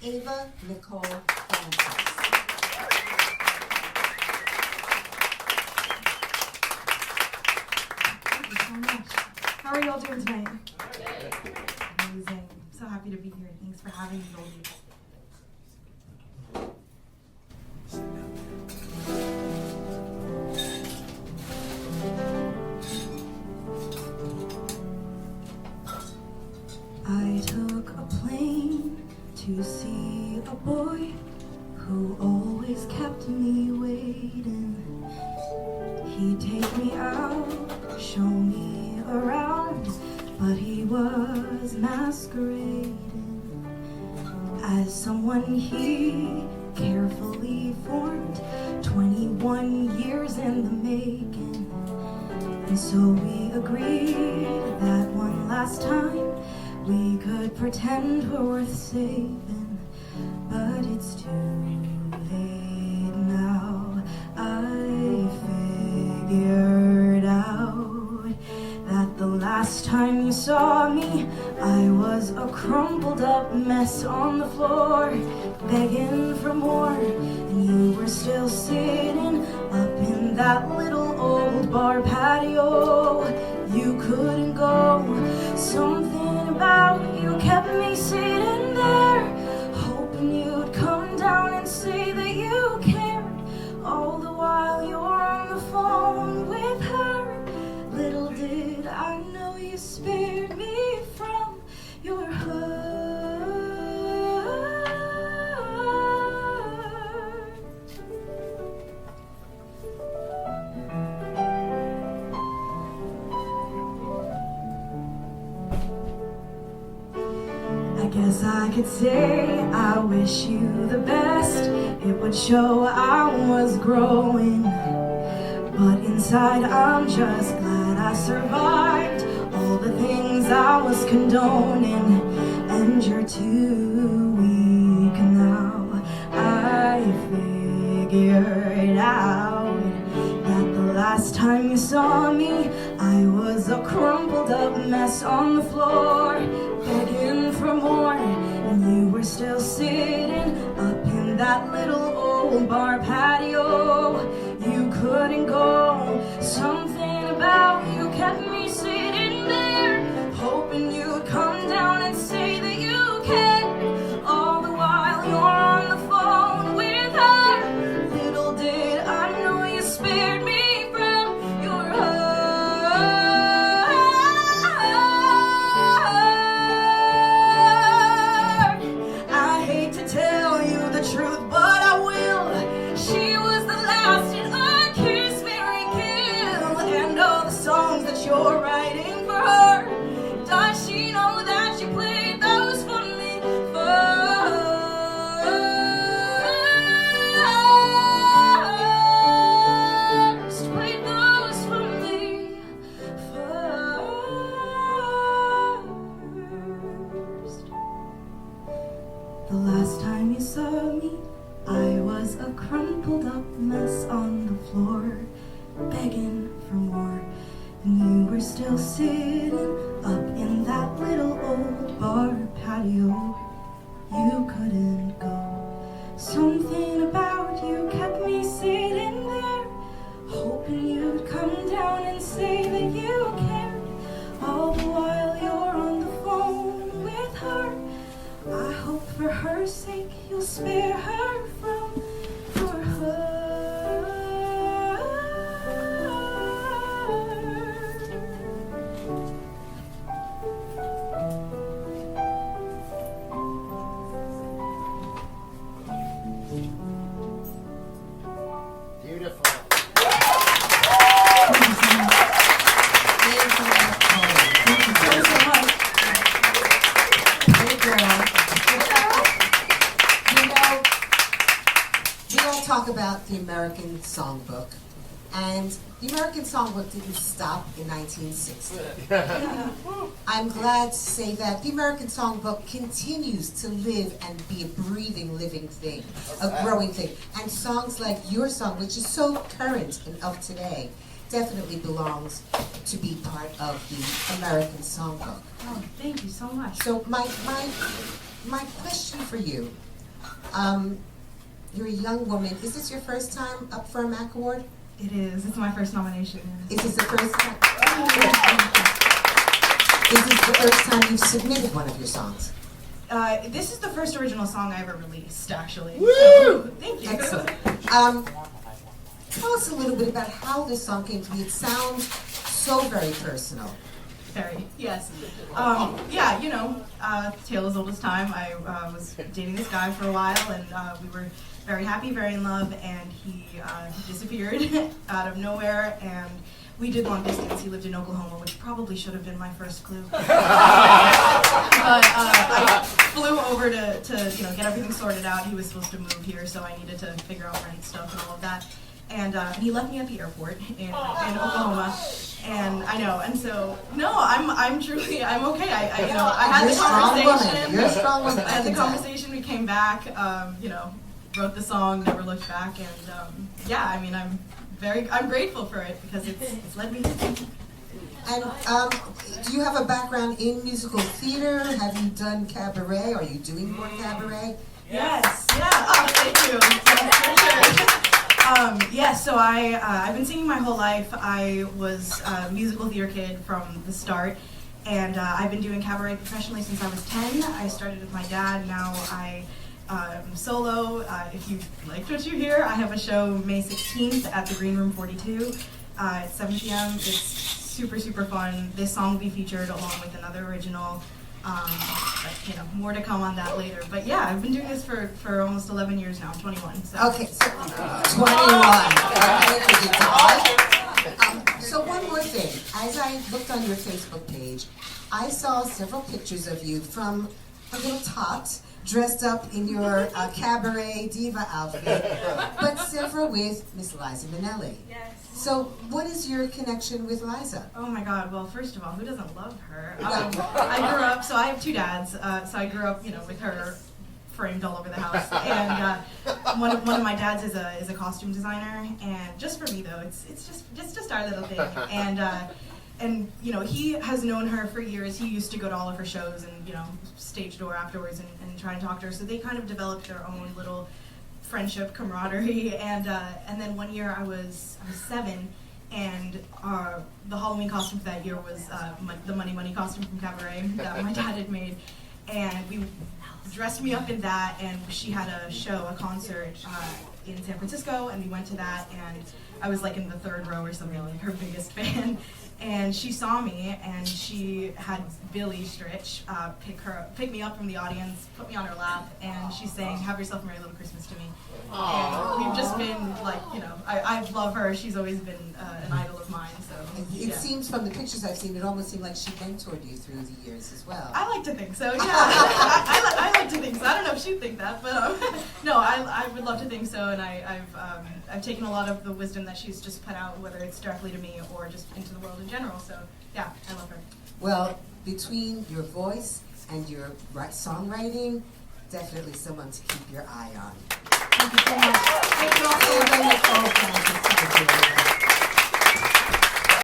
Ava Nicole Francis. Thank you so much. How are y'all doing tonight? Amazing. So happy to be here. Thanks for having me, Goldie. I took a plane to see a boy who always kept me waiting. He'd take me out, show me around, but he was masquerading as someone he carefully formed, 21 years in the making. And so we agreed that one last time we could pretend we're worth saving, but it's too late now. I figured out that the last time you saw me, I was a crumpled up mess on the floor, begging for more, and you were still sitting up in that little old bar patio. You couldn't go. Something about you kept me sitting there, hoping you'd come down and say that you cared. All the while you're on the phone with her. Little did I know you spared me from your hurt. I guess I could say I wish you the best. It would show I was growing, but inside I'm just glad I survived all the things I was condoning. And you're too weak now. I figured out that the last time you saw me, I was a crumpled up mess on the floor, begging for more, and you were still sitting up in that little old bar patio. You couldn't go. Something about you kept me sitting there, hoping you'd come down and say that you cared. All the while you're on the phone with her. Little did I know you spared me from your hurt. I hate to tell you the truth, but I will. She was the last in a kiss, Mary kill. And all the songs that you're writing for her, does she know that you played those for me first? Played those for me first. The last time you saw me, I was a crumpled up mess on the floor, begging for more, and you were still sitting up in that little old bar patio. You couldn't go. Something about you kept me sitting there, hoping you'd come down and say that you cared. All the while you're on the phone with her. I hope for her sake you'll spare her from your hurt. Beautiful. Thank you so much. Thank you so much. Hey girl. You know, we all talk about the American Songbook, and the American Songbook didn't stop in 1960. I'm glad to say that the American Songbook continues to live and be a breathing, living thing, a growing thing. And songs like your song, which is so current and of today, definitely belongs to be part of the American Songbook. Oh, thank you so much. So my question for you You're a young woman. Is this your first time up for a MAC Award? It is. It's my first nomination. Is this the first time? Is this the first time you've submitted one of your songs? This is the first original song I ever released, actually. Woo! So, thank you. Excellent. Tell us a little bit about how this song came to be. It sounds so very personal. Very, yes. Yeah, you know, tale as old as time. I was dating this guy for a while, and we were very happy, very in love, and he disappeared out of nowhere, and we did long distance. He lived in Oklahoma, which probably should have been my first clue. But I flew over to you know, get everything sorted out. He was supposed to move here, so I needed to figure out rent stuff and all of that. And he left me at the airport in Oklahoma, and I know, and so no, I'm truly okay. I you know, I had You're the conversation. Woman. You're a strong woman. I had the conversation. We came back. You know, wrote the song, never looked back, and yeah, I mean, I'm grateful for it because it's led me. And do you have a background in musical theater? Have you done cabaret? Are you doing more cabaret? Yes. Yeah. Oh, thank you. Yeah, for sure. Yes, so I've been singing my whole life. I was a musical theater kid from the start, and I've been doing cabaret professionally since I was 10. I started with my dad. Now I am solo. If you liked what you hear, I have a show May 16th at the Green Room 42 at 7 p.m. It's super, super fun. This song will be featured along with another original. But, you know, more to come on that later. But yeah, I've been doing this for almost 11 years now. I'm 21. So. Okay, so 21. So one more thing. As I looked on your Facebook page, I saw several pictures of you from a little tot dressed up in your cabaret diva outfit, but several with Miss Liza Minnelli. Yes. So what is your connection with Liza? Oh my God, well, first of all, who doesn't love her? I grew up, so I have two dads, so I grew up, you know, with her framed all over the house. And one of my dads is a costume designer, and just for me though, it's just our little thing. And you know, he has known her for years. He used to go to all of her shows and, you know, stage door afterwards and try and talk to her. So they kind of developed their own little friendship, camaraderie, and then one year I was 7, and the Halloween costume for that year was the Money costume from Cabaret that my dad had made, and we dressed me up in that, and she had a concert in San Francisco, and we went to that, and I was like in the 3rd row or something, like her biggest fan. And she saw me, and she had Billy Stritch pick me up from the audience, put me on her lap, and she sang "Have Yourself a Merry Little Christmas" to me. And we've just been like, you know, I love her. She's always been an idol of mine. So It seems from the pictures I've seen, it almost seemed like she mentored you through the years as well. I like to think so. Yeah, I like to think so. I don't know if she'd think that, but no, I would love to think so. And I've taken a lot of the wisdom that she's just put out, whether it's directly to me or just into the world in general. So yeah, I love her. Well, between your voice and your songwriting, definitely someone to keep your eye on. Thank you so much. Thank you all so much. Thank you all.